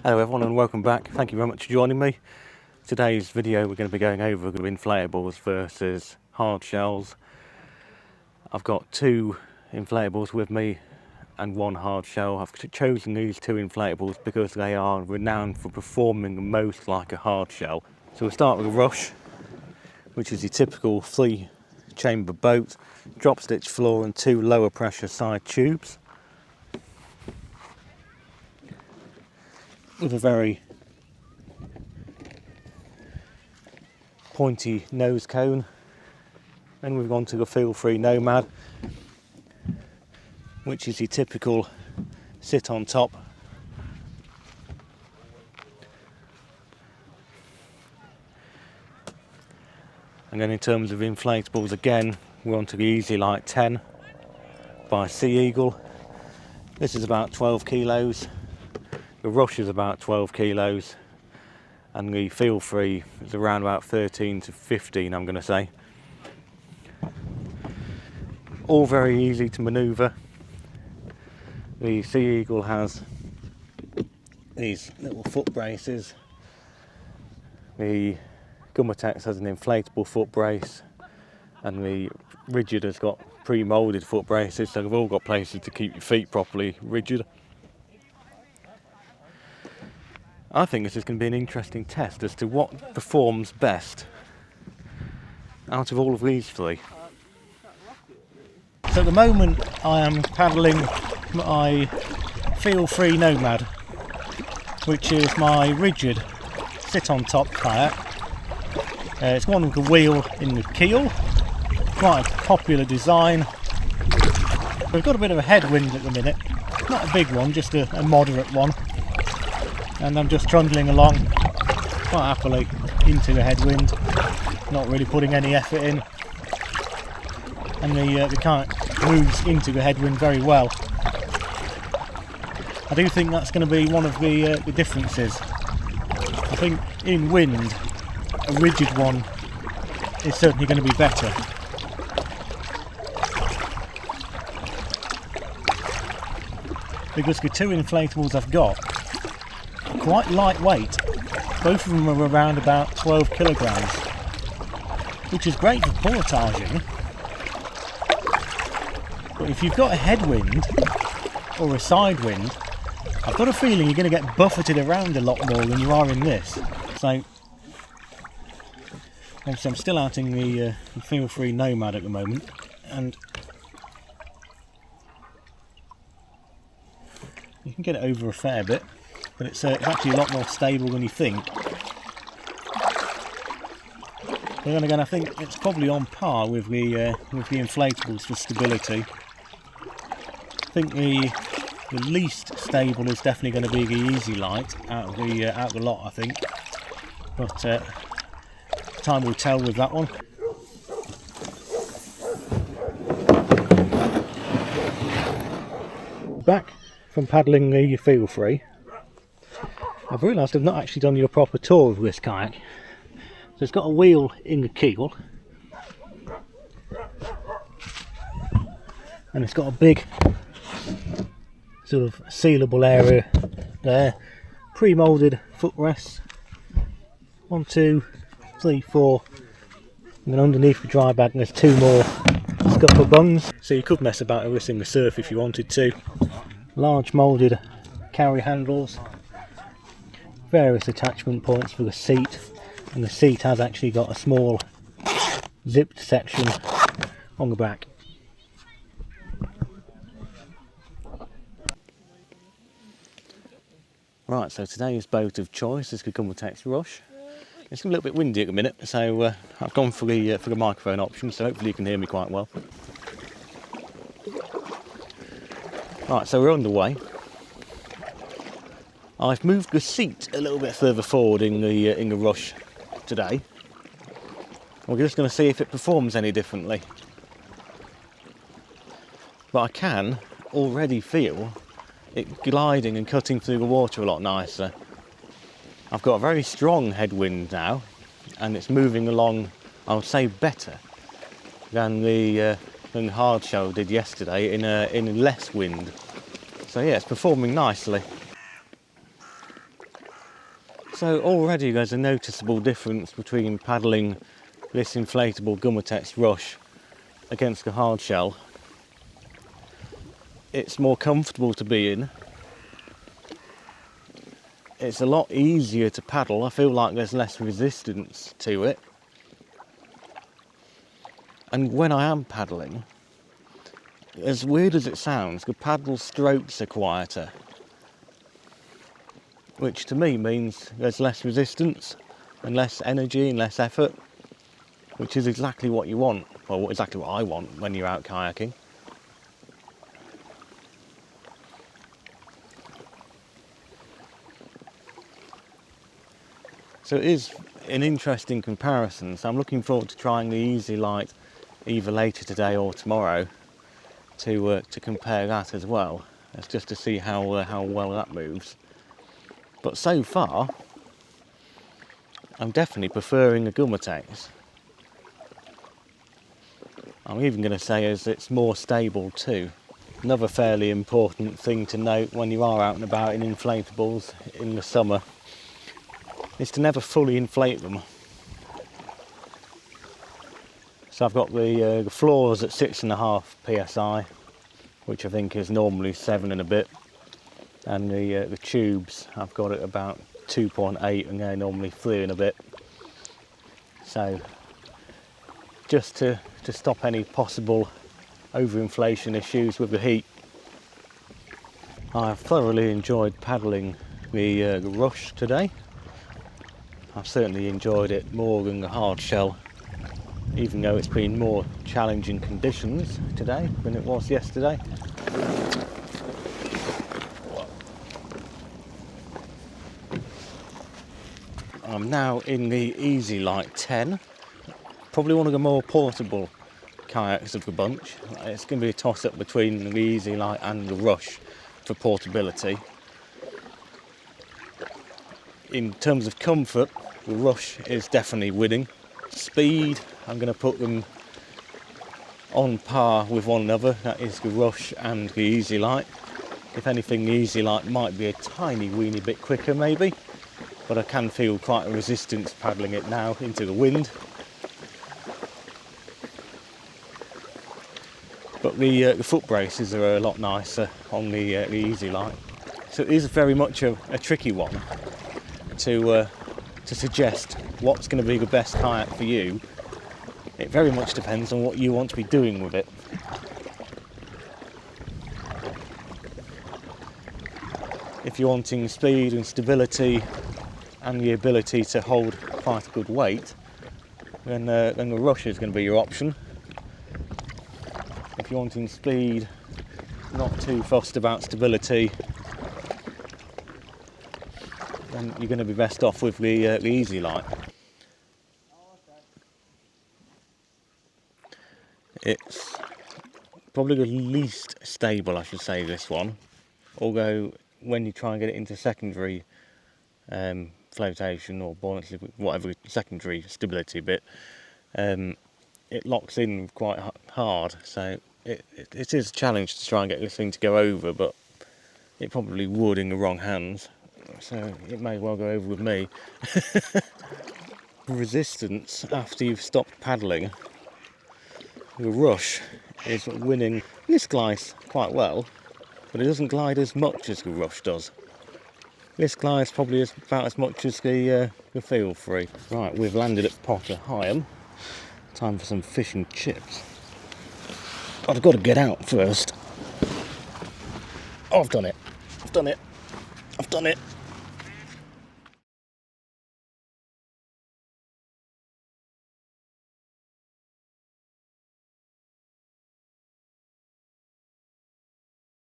Hello everyone and welcome back. Thank you very much for joining me. Today's video we're going to be going over inflatables versus hard shells. I've got two inflatables with me and one hard shell. I've chosen these two inflatables because they are renowned for performing most like a hard shell. So we'll start with a Rush, which is your typical 3-chamber boat, drop stitch floor and 2 lower pressure side tubes. With a very pointy nose cone. Then we've gone to the Feelfree Nomad, which is your typical sit on top. And then in terms of inflatables again, we're on to the EZLite10 by Eagle. This is about 12 kilos. The Rush is about 12 kilos and the Feelfree is around about 13 to 15, I'm going to say. All very easy to manoeuvre. The Sea Eagle has these little foot braces. The Gumotex has an inflatable foot brace and the Rigid has got pre-moulded foot braces, so they've all got places to keep your feet properly rigid. I think this is going to be an interesting test as to what performs best out of all of these three. So at the moment I am paddling my Feelfree Nomad, which is my rigid sit on top kayak. It's one with a wheel in the keel, quite a popular design. We've got a bit of a headwind at the minute, not a big one, just a moderate one. And I'm just trundling along quite happily into the headwind, not really putting any effort in, and the kayak moves into the headwind very well. I do think that's going to be one of the differences. I think in wind a rigid one is certainly going to be better. Because the two inflatables I've got quite lightweight. Both of them are around about 12 kilograms, which is great for portaging. But if you've got a headwind or a side wind, I've got a feeling you're going to get buffeted around a lot more than you are in this. So obviously I'm still out in the Feelfree Nomad at the moment, and you can get it over a fair bit. But it's actually a lot more stable than you think. But then again, I think it's probably on par with the inflatables for stability. I think the least stable is definitely going to be the EZLite out of the lot, I think. But time will tell with that one. Back from paddling the Feelfree, I've realised I've not actually done you a proper tour of this kayak. So it's got a wheel in the keel, and it's got a big sort of sealable area there, pre-moulded footrests, 1, 2, 3, 4, and then underneath the dry bag there's 2 more scupper bungs, so you could mess about with this in the surf if you wanted to. Large moulded carry handles, various attachment points for the seat, and the seat has actually got a small zipped section on the back. Right, so today's boat of choice is the Gumotex Rush. It's a little bit windy at the minute, so I've gone for the microphone option, so hopefully you can hear me quite well. Right, so we're underway. I've moved the seat a little bit further forward in the Rush today. We're just going to see if it performs any differently. But I can already feel it gliding and cutting through the water a lot nicer. I've got a very strong headwind now, and it's moving along, I would say, better than the hard shell did yesterday in less wind. So yeah, it's performing nicely. So already there's a noticeable difference between paddling this inflatable Gumotex Rush against a hard shell. It's more comfortable to be in. It's a lot easier to paddle. I feel like there's less resistance to it. And when I am paddling, as weird as it sounds, the paddle strokes are quieter, which to me means there's less resistance and less energy and less effort, which is exactly what you want, or exactly what I want when you're out kayaking. So it is an interesting comparison. So I'm looking forward to trying the EZLite either later today or tomorrow to compare that as well. That's just to see how well that moves. But so far, I'm definitely preferring a Gumotex. I'm even going to say as it's more stable too. Another fairly important thing to note when you are out and about in inflatables in the summer is to never fully inflate them. So I've got the floors at 6.5 psi, which I think is normally 7 and a bit, and the tubes I've got at about 2.8 and they're normally 3 and a bit. So just to stop any possible overinflation issues with the heat. I've thoroughly enjoyed paddling the Rush today. I've certainly enjoyed it more than the hard shell, even though it's been more challenging conditions today than it was yesterday. I'm now in the EasyLite10, probably one of the more portable kayaks of the bunch. It's going to be a toss-up between the EZLite and the Rush for portability. In terms of comfort, the Rush is definitely winning. Speed, I'm going to put them on par with one another. That is the Rush and the EZLite. If anything, the EZLite might be a tiny weeny bit quicker maybe, but I can feel quite a resistance paddling it now into the wind. But the foot braces are a lot nicer on the EZLite. So it is very much a tricky one to suggest what's going to be the best kayak for you. It very much depends on what you want to be doing with it. If you're wanting speed and stability and the ability to hold quite a good weight, then the Rush is going to be your option. If you're wanting speed, not too fussed about stability, then you're going to be best off with the EZLite. It's probably the least stable, I should say, this one. Although when you try and get it into secondary flotation or buoyancy, whatever secondary stability bit, it locks in quite hard. So it is a challenge to try and get this thing to go over, but it probably would in the wrong hands. So it may well go over with me. Resistance after you've stopped paddling, the Rush is winning. This glides quite well, but it doesn't glide as much as the Rush does. This glides probably about as much as the Feelfree. Right, we've landed at Potter Hyam. Time for some fish and chips. I've got to get out first. Oh, I've done it. I've done it.